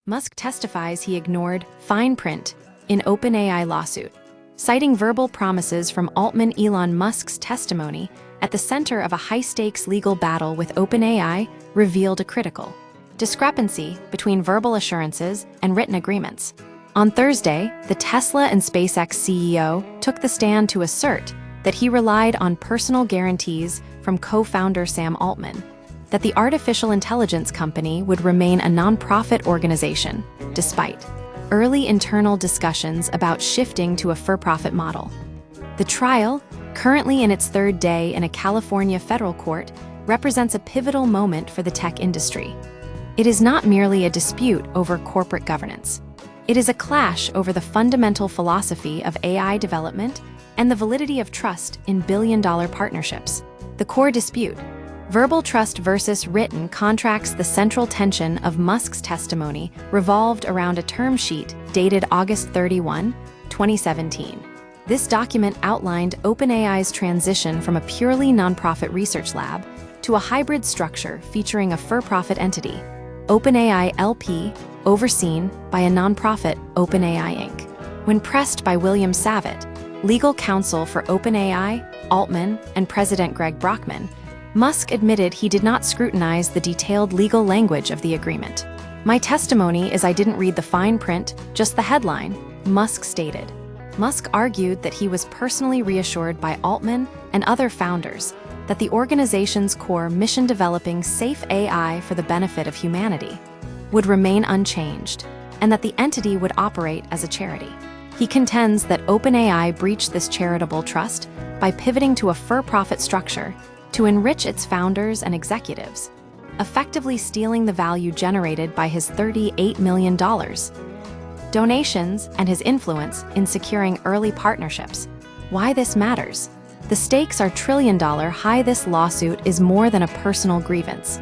Musk testifies he ignored fine print in OpenAI lawsuit, citing verbal promises from Altman. Elon Musk's testimony at the center of a high-stakes legal battle with OpenAI revealed a critical discrepancy between verbal assurances and written agreements. On Thursday, the Tesla and SpaceX CEO took the stand to assert that he relied on personal guarantees from co-founder Sam Altman that the artificial intelligence company would remain a nonprofit organization, despite early internal discussions about shifting to a for-profit model. The trial, currently in its third day in a California federal court, represents a pivotal moment for the tech industry. It is not merely a dispute over corporate governance. It is a clash over the fundamental philosophy of AI development and the validity of trust in billion-dollar partnerships. The core dispute, verbal trust versus written contracts. The central tension of Musk's testimony revolved around a term sheet dated August 31, 2017. This document outlined OpenAI's transition from a purely nonprofit research lab to a hybrid structure featuring a for-profit entity, OpenAI LP, overseen by a nonprofit, OpenAI Inc. When pressed by William Savitt, legal counsel for OpenAI, Altman, and President Greg Brockman, Musk admitted he did not scrutinize the detailed legal language of the agreement. "My testimony is I didn't read the fine print, just the headline," Musk stated. Musk argued that he was personally reassured by Altman and other founders that the organization's core mission, developing safe AI for the benefit of humanity, would remain unchanged, and that the entity would operate as a charity. He contends that OpenAI breached this charitable trust by pivoting to a for-profit structure to enrich its founders and executives, effectively stealing the value generated by his $38 million donations and his influence in securing early partnerships. Why this matters? The stakes are trillion-dollar high. This lawsuit is more than a personal grievance.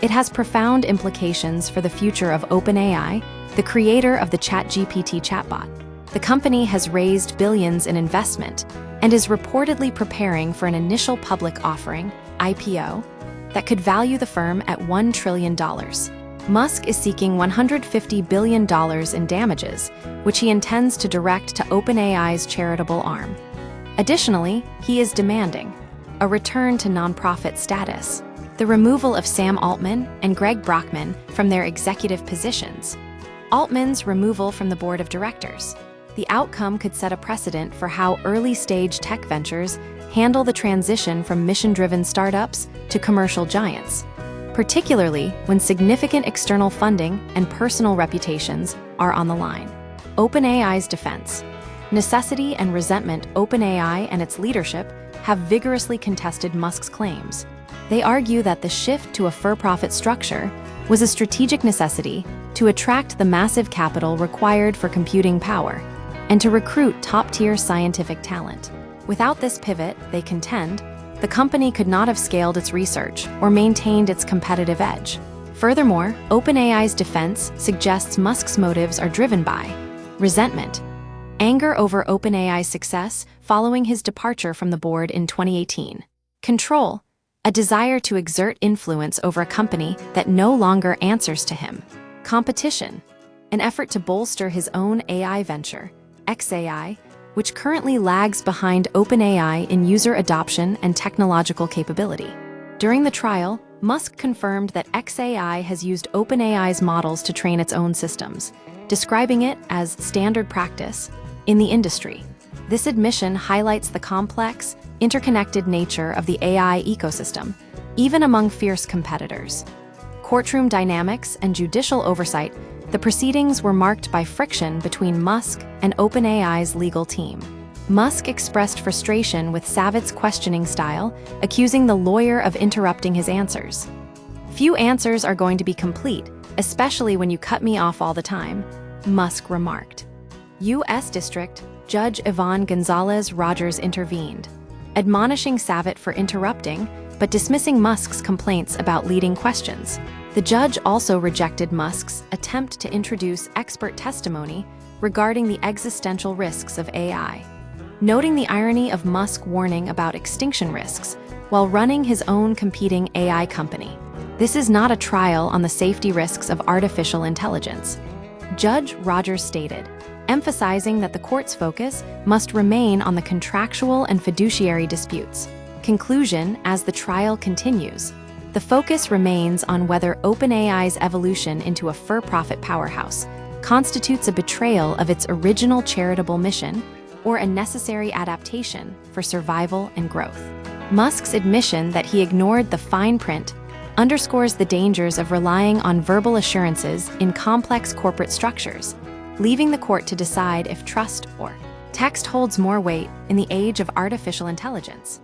It has profound implications for the future of OpenAI, the creator of the ChatGPT chatbot. The company has raised billions in investment and is reportedly preparing for an initial public offering, IPO, that could value the firm at $1 trillion. Musk is seeking $150 billion in damages, which he intends to direct to OpenAI's charitable arm. Additionally, he is demanding a return to nonprofit status, the removal of Sam Altman and Greg Brockman from their executive positions, Altman's removal from the board of directors. The outcome could set a precedent for how early-stage tech ventures handle the transition from mission-driven startups to commercial giants, particularly when significant external funding and personal reputations are on the line. OpenAI's defense. Necessity and resentment. OpenAI and its leadership have vigorously contested Musk's claims. They argue that the shift to a for-profit structure was a strategic necessity to attract the massive capital required for computing power and to recruit top-tier scientific talent. Without this pivot, they contend, the company could not have scaled its research or maintained its competitive edge. Furthermore, OpenAI's defense suggests Musk's motives are driven by resentment, anger over OpenAI's success following his departure from the board in 2018, control, a desire to exert influence over a company that no longer answers to him, competition, an effort to bolster his own AI venture, xAI, which currently lags behind OpenAI in user adoption and technological capability. During the trial, Musk confirmed that xAI has used OpenAI's models to train its own systems, describing it as standard practice in the industry. This admission highlights the complex, interconnected nature of the AI ecosystem, even among fierce competitors. Courtroom dynamics and judicial oversight. The proceedings were marked by friction between Musk and OpenAI's legal team. Musk expressed frustration with Savitt's questioning style, accusing the lawyer of interrupting his answers. "Few answers are going to be complete, especially when you cut me off all the time," Musk remarked. U.S. District Judge Yvonne Gonzalez Rogers intervened, admonishing Savitt for interrupting, but dismissing Musk's complaints about leading questions. The judge also rejected Musk's attempt to introduce expert testimony regarding the existential risks of AI, noting the irony of Musk warning about extinction risks while running his own competing AI company. This is not a trial on the safety risks of artificial intelligence. Judge Rogers stated, emphasizing that the court's focus must remain on the contractual and fiduciary disputes. Conclusion: as the trial continues, the focus remains on whether OpenAI's evolution into a for-profit powerhouse constitutes a betrayal of its original charitable mission or a necessary adaptation for survival and growth. Musk's admission that he ignored the fine print underscores the dangers of relying on verbal assurances in complex corporate structures, leaving the court to decide if trust or text holds more weight in the age of artificial intelligence.